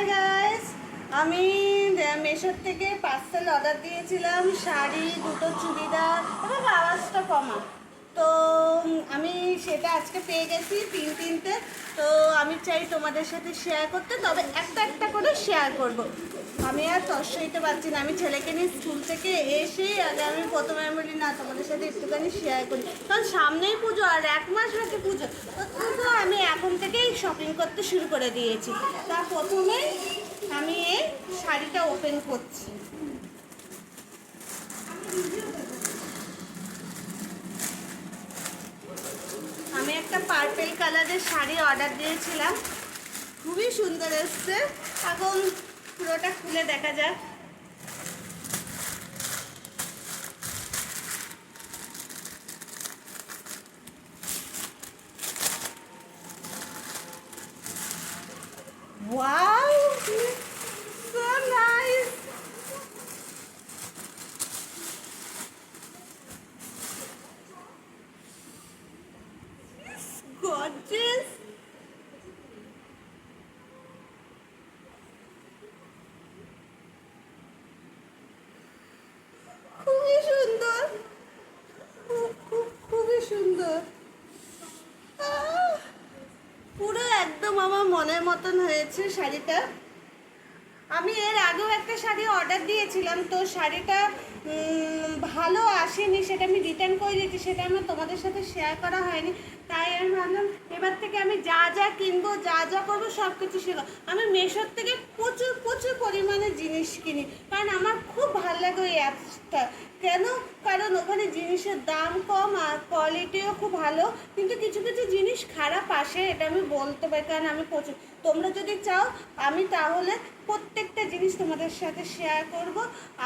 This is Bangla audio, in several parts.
হাই গাইস, আমি মেশোর থেকে পার্সেল অর্ডার দিয়েছিলাম, শাড়ি, দুটো চুড়িদার, তবে আওয়াজটা কমা। তো আমি সেটা আজকে পেয়ে গেছি তিনটে। তো আমি চাই তোমাদের সাথে শেয়ার করতে, তবে একটা একটা করে শেয়ার করব। আমি আর তর্সইতে পারছি না, আমি ছেলেকে নিয়ে স্কুল থেকে এসেই আগে আমি প্রথমে বলি না তোমাদের সাথে একটুখানি শেয়ার করি, কারণ সামনেই পুজো আর 1 মাস বাকি পুজো। তো আমি এখন থেকেই শপিং করতে শুরু করে দিয়েছি। তার প্রথমেই আমি এই শাড়িটা ওপেন করছি। আমি একটা পার্পেল কালারের শাড়ি অর্ডার দিয়েছিলাম, খুবই সুন্দর এসছে। এখন পুরোটা খুলে দেখা যাক। Wow, so nice. It's gorgeous. খুবই সুন্দর, খুবই সুন্দর। পুরো একদম আমার মনের মতন হয়েছে শাড়িটা। আমি এর আগেও একটা শাড়ি অর্ডার দিয়েছিলাম, তো শাড়িটা ভালো আসেনি, সেটা আমি রিটার্ন করে দিয়েছি, সেটা আমার তোমাদের সাথে শেয়ার করা হয়নি। তাই আমি ভাবলাম এবার থেকে আমি যা যা কিনবো, যা যা করবো সব কিছু শেখো। আমি মেশোর থেকে প্রচুর প্রচুর পরিমাণে জিনিস কিনি, কারণ আমার খুব ভালো লাগে ওই অ্যাপসটা। কেন? কারণ ওখানে জিনিসের দাম কম আর কোয়ালিটিও খুব ভালো, কিন্তু কিছু কিছু জিনিস খারাপ আসে, এটা আমি বলতে পারি, কারণ আমি প্রচুর। তোমরা যদি চাও আমি তাহলে প্রত্যেকটা জিনিস তোমাদের সাথে শেয়ার করব।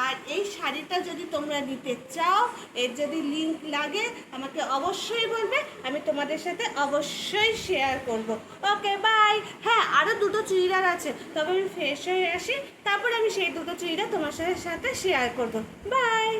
আর এই শাড়িটা যদি তোমরা নিতে চাও, এর যদি লিংক লাগে আমাকে অবশ্যই বলবে, আমি তোমাদের সাথে অবশ্যই শেয়ার করব। Okay bye. হ্যাঁ, আরও দুটো চুড়িদার আছে, তবে আমি ফ্রেশ হয়ে আসি, তারপর আমি সেই দুটো চুড়িদার তোমার সাথে শেয়ার করব। বাই।